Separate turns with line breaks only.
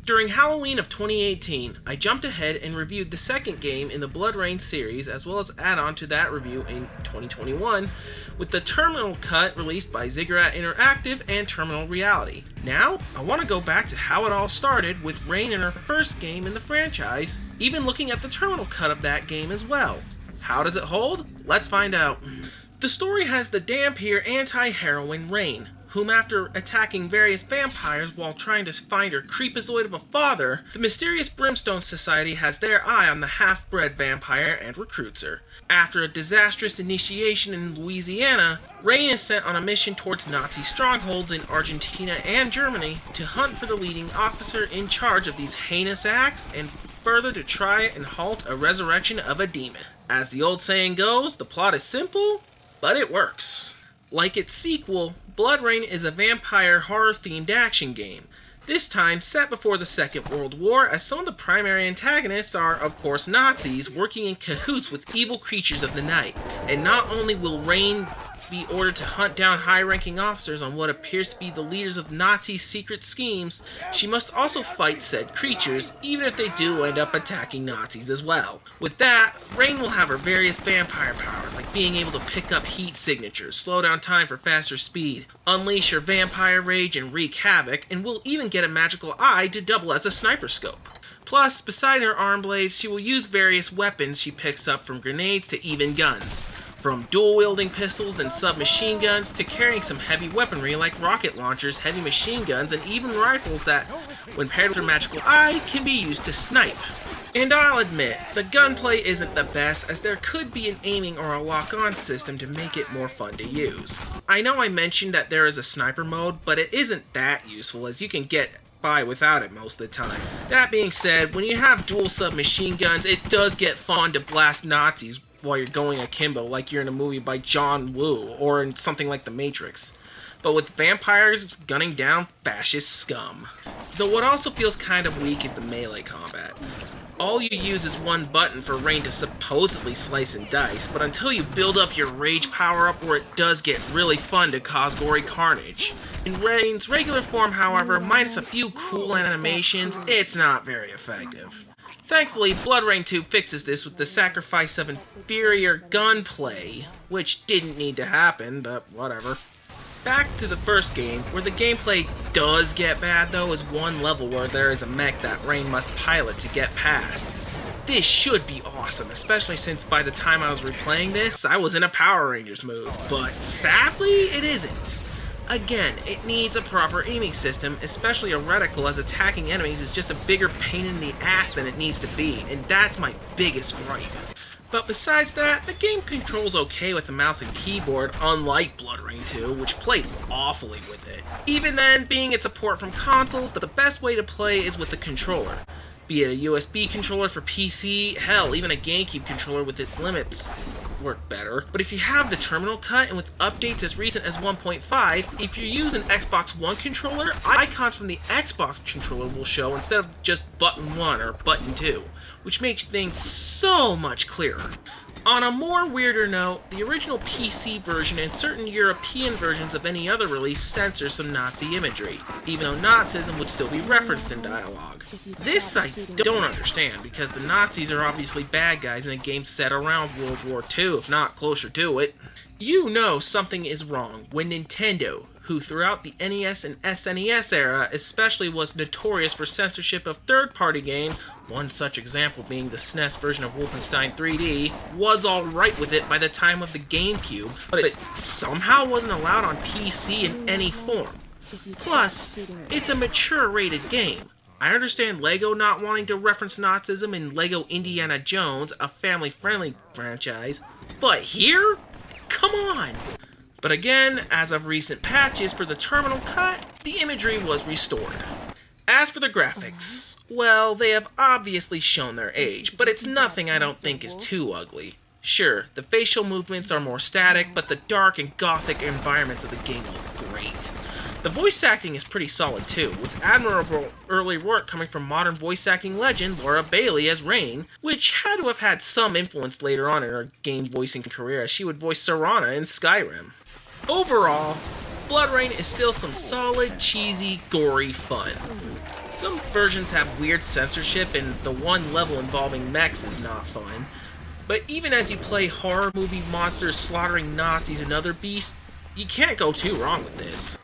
During Halloween of 2018, I jumped ahead and reviewed the second game in the BloodRayne series, as well as add-on to that review in 2021 with the Terminal Cut released by Ziggurat Interactive and Terminal Reality. Now, I want to go back to how it all started with Rayne in her first game in the franchise, even looking at the Terminal Cut of that game as well. How does it hold? Let's find out. The story has the Dampier anti-heroine Rayne, whom after attacking various vampires while trying to find her creepazoid of a father, the mysterious Brimstone Society has their eye on the half-bred vampire and recruits her. After a disastrous initiation in Louisiana, Rayne is sent on a mission towards Nazi strongholds in Argentina and Germany to hunt for the leading officer in charge of these heinous acts and further to try and halt a resurrection of a demon. As the old saying goes, the plot is simple, but it works. Like its sequel, BloodRayne is a vampire horror-themed action game, this time set before the Second World War, as some of the primary antagonists are, of course, Nazis working in cahoots with evil creatures of the night. And not only will Rayne be ordered to hunt down high-ranking officers on what appears to be the leaders of Nazi secret schemes, she must also fight said creatures, even if they do end up attacking Nazis as well. With that, Rayne will have her various vampire powers, like being able to pick up heat signatures, slow down time for faster speed, unleash her vampire rage and wreak havoc, and will even get a magical eye to double as a sniper scope. Plus, beside her arm blades, she will use various weapons she picks up from grenades to even guns. From dual-wielding pistols and submachine guns to carrying some heavy weaponry like rocket launchers, heavy machine guns, and even rifles that, when paired with her magical eye, can be used to snipe. And I'll admit, the gunplay isn't the best, as there could be an aiming or a lock-on system to make it more fun to use. I know I mentioned that there is a sniper mode, but it isn't that useful, as you can get by without it most of the time. That being said, when you have dual submachine guns, it does get fun to blast Nazis while you're going akimbo, like you're in a movie by John Woo, or in something like The Matrix. But with vampires gunning down fascist scum. Though what also feels kind of weak is the melee combat. All you use is one button for Rayne to supposedly slice and dice, but until you build up your rage power-up where it does get really fun to cause gory carnage. In Rayne's regular form, however, minus a few cool animations, it's not very effective. Thankfully, BloodRayne 2 fixes this with the sacrifice of inferior gunplay, which didn't need to happen, but whatever. Back to the first game, where the gameplay does get bad though, is one level where there is a mech that Rayne must pilot to get past. This should be awesome, especially since by the time I was replaying this, I was in a Power Rangers mood, but sadly, it isn't. Again, it needs a proper aiming system, especially a reticle, as attacking enemies is just a bigger pain in the ass than it needs to be, and that's my biggest gripe. But besides that, the game controls okay with the mouse and keyboard, unlike BloodRayne 2, which played awfully with it. Even then, being it's a port from consoles, the best way to play is with the controller. Be it a USB controller for PC, hell, even a GameCube controller with its limits work better. But if you have the Terminal Cut, and with updates as recent as 1.5, if you use an Xbox One controller, icons from the Xbox controller will show instead of just button 1 or button 2, which makes things so much clearer. On a more weirder note, the original PC version and certain European versions of any other release censor some Nazi imagery, even though Nazism would still be referenced in dialogue. This I don't understand, because the Nazis are obviously bad guys in a game set around World War II, if not closer to it. You know something is wrong when Nintendo, who throughout the NES and SNES era especially was notorious for censorship of third-party games, one such example being the SNES version of Wolfenstein 3D, was alright with it by the time of the GameCube, but it somehow wasn't allowed on PC in any form. Plus, it's a mature-rated game. I understand LEGO not wanting to reference Nazism in LEGO Indiana Jones, a family-friendly franchise, but here? Come on! But again, as of recent patches for the Terminal Cut, the imagery was restored. As for the graphics, well, they have obviously shown their age, but it's nothing I don't think is too ugly. Sure, the facial movements are more static, but the dark and gothic environments of the game look great. The voice acting is pretty solid too, with admirable early work coming from modern voice acting legend Laura Bailey as Rayne, which had to have had some influence later on in her game voicing career, as she would voice Serana in Skyrim. Overall, BloodRayne is still some solid, cheesy, gory fun. Some versions have weird censorship, and the one level involving mechs is not fun. But even as you play horror movie monsters slaughtering Nazis and other beasts, you can't go too wrong with this.